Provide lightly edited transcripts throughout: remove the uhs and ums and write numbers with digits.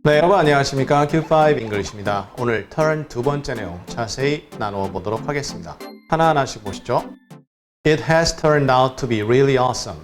네, 여러분 안녕하십니까? Q5 English입니다. 오늘 turn 두 번째 내용 자세히 나누어 보도록 하겠습니다. 하나하나씩 보시죠. It has turned out to be really awesome.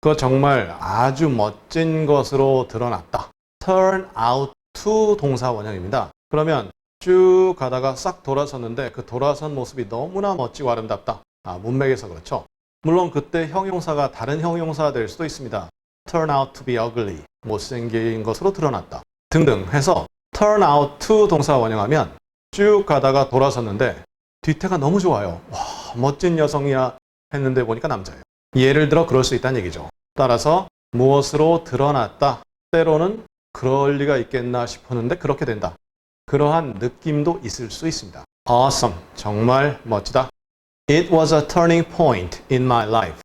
그거 정말 아주 멋진 것으로 드러났다. turn out to 동사 원형입니다. 그러면 쭉 가다가 싹 돌아섰는데 그 돌아선 모습이 너무나 멋지고 아름답다. 문맥에서 그렇죠. 물론 그때 형용사가 다른 형용사가 될 수도 있습니다. turn out to be ugly. 못생긴 것으로 드러났다. 등등 해서 turn out to 동사 원형하면 쭉 가다가 돌아섰는데 뒤태가 너무 좋아요. 와, 멋진 여성이야 했는데 보니까 남자예요. 예를 들어 그럴 수 있다는 얘기죠. 따라서 무엇으로 드러났다. 때로는 그럴 리가 있겠나 싶었는데 그렇게 된다. 그러한 느낌도 있을 수 있습니다. Awesome. 정말 멋지다. It was a turning point in my life.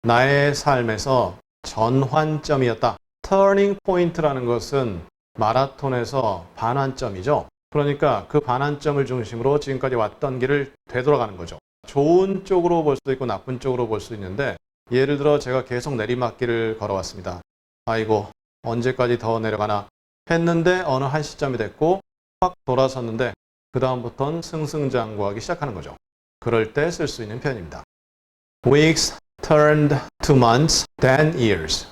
나의 삶에서 전환점이었다. turning point라는 것은 마라톤에서 반환점이죠. 그러니까 그 반환점을 중심으로 지금까지 왔던 길을 되돌아가는 거죠. 좋은 쪽으로 볼 수도 있고 나쁜 쪽으로 볼 수 있는데 예를 들어 제가 계속 내리막길을 걸어왔습니다. 아이고 언제까지 더 내려가나 했는데 어느 한 시점이 됐고 확 돌아섰는데 그 다음부터는 승승장구하기 시작하는 거죠. 그럴 때 쓸 수 있는 표현입니다. Weeks turned to months, then years.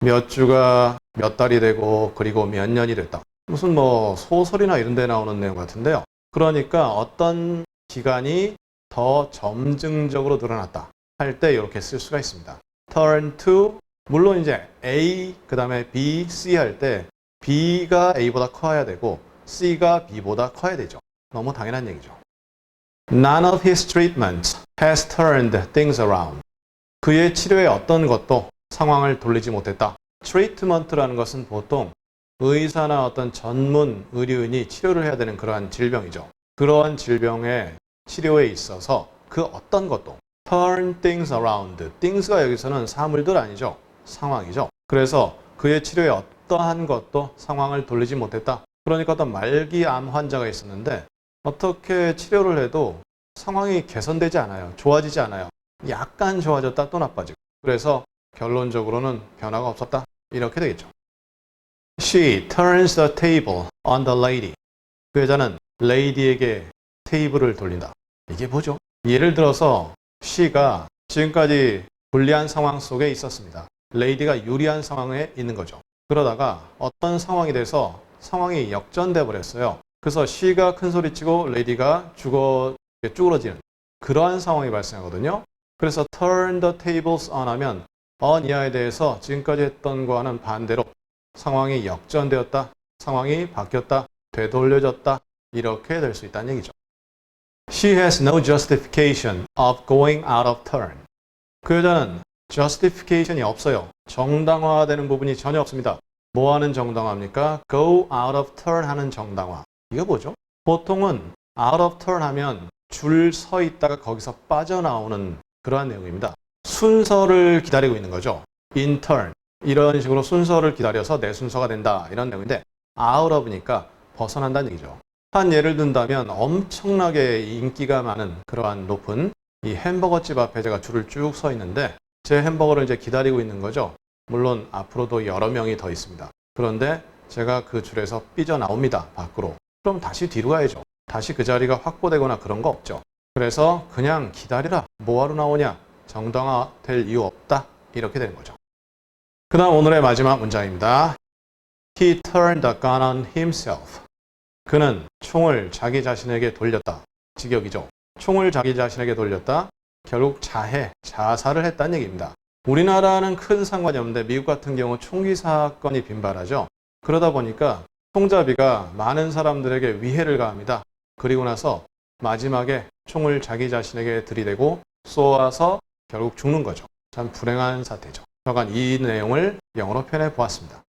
몇 주가 몇 달이 되고 그리고 몇 년이 됐다. 무슨 소설이나 이런 데 나오는 내용 같은데요. 그러니까 어떤 기간이 더 점증적으로 드러났다 할 때 이렇게 쓸 수가 있습니다. turn to 물론 이제 A 그 다음에 B, C 할 때 B가 A보다 커야 되고 C가 B보다 커야 되죠. 너무 당연한 얘기죠. None of his treatments has turned things around. 그의 치료의 어떤 것도 상황을 돌리지 못했다. 트리트먼트라는 것은 보통 의사나 어떤 전문 의료인이 치료를 해야 되는 그러한 질병이죠. 그러한 질병의 치료에 있어서 그 어떤 것도 turn things around. things가 여기서는 사물들 아니죠. 상황이죠. 그래서 그의 치료에 어떠한 것도 상황을 돌리지 못했다. 그러니까 어떤 말기암 환자가 있었는데 어떻게 치료를 해도 상황이 개선되지 않아요. 좋아지지 않아요. 약간 좋아졌다 또 나빠지고. 그래서 결론적으로는 변화가 없었다. 이렇게 되겠죠. She turns the table on the lady. 그 여자는 lady에게 테이블을 돌린다. 이게 뭐죠? 예를 들어서 she가 지금까지 불리한 상황 속에 있었습니다. lady가 유리한 상황에 있는 거죠. 그러다가 어떤 상황이 돼서 상황이 역전돼 버렸어요. 그래서 she가 큰 소리치고 lady가 쭈그러지는 그러한 상황이 발생하거든요. 그래서 turn the tables on 하면 on 이하에 대해서 지금까지 했던 거와는 반대로 상황이 역전되었다, 상황이 바뀌었다, 되돌려졌다 이렇게 될 수 있다는 얘기죠. She has no justification of going out of turn. 그 여자는 justification이 없어요. 정당화되는 부분이 전혀 없습니다. 뭐 하는 정당화입니까? go out of turn 하는 정당화. 이거 뭐죠? 보통은 out of turn 하면 줄 서 있다가 거기서 빠져나오는 그러한 내용입니다. 순서를 기다리고 있는 거죠. in turn. 이런 식으로 순서를 기다려서 내 순서가 된다. 이런 내용인데 out of니까 벗어난다는 얘기죠. 한 예를 든다면 엄청나게 인기가 많은 그러한 높은 이 햄버거집 앞에 제가 줄을 쭉 서 있는데 제 햄버거를 이제 기다리고 있는 거죠. 물론 앞으로도 여러 명이 더 있습니다. 그런데 제가 그 줄에서 삐져나옵니다. 밖으로. 그럼 다시 뒤로 가야죠. 다시 그 자리가 확보되거나 그런 거 없죠. 그래서 그냥 기다리라. 뭐하러 나오냐. 정당화 될 이유 없다. 이렇게 되는 거죠. 그 다음 오늘의 마지막 문장입니다. He turned the gun on himself. 그는 총을 자기 자신에게 돌렸다. 직역이죠. 총을 자기 자신에게 돌렸다. 결국 자살을 했다는 얘기입니다. 우리나라는 큰 상관이 없는데 미국 같은 경우 총기 사건이 빈발하죠. 그러다 보니까 총잡이가 많은 사람들에게 위해를 가합니다. 그리고 나서 마지막에 총을 자기 자신에게 들이대고 쏘아서 결국 죽는 거죠. 참 불행한 사태죠. 저간 이 내용을 영어로 표현해 보았습니다.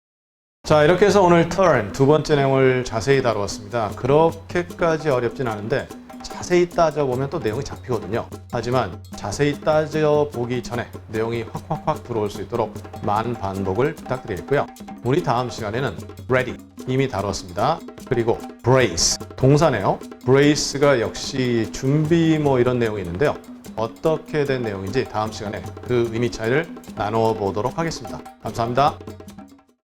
자, 이렇게 해서 오늘 turn 두 번째 내용을 자세히 다루었습니다. 그렇게까지 어렵진 않은데 자세히 따져보면 또 내용이 잡히거든요. 하지만 자세히 따져보기 전에 내용이 확 들어올 수 있도록 많은 반복을 부탁드리겠고요. 우리 다음 시간에는 ready 이미 다뤘습니다. 그리고 brace 동사네요. brace가 역시 준비 이런 내용이 있는데요. 어떻게 된 내용인지 다음 시간에 그 의미 차이를 나누어 보도록 하겠습니다. 감사합니다.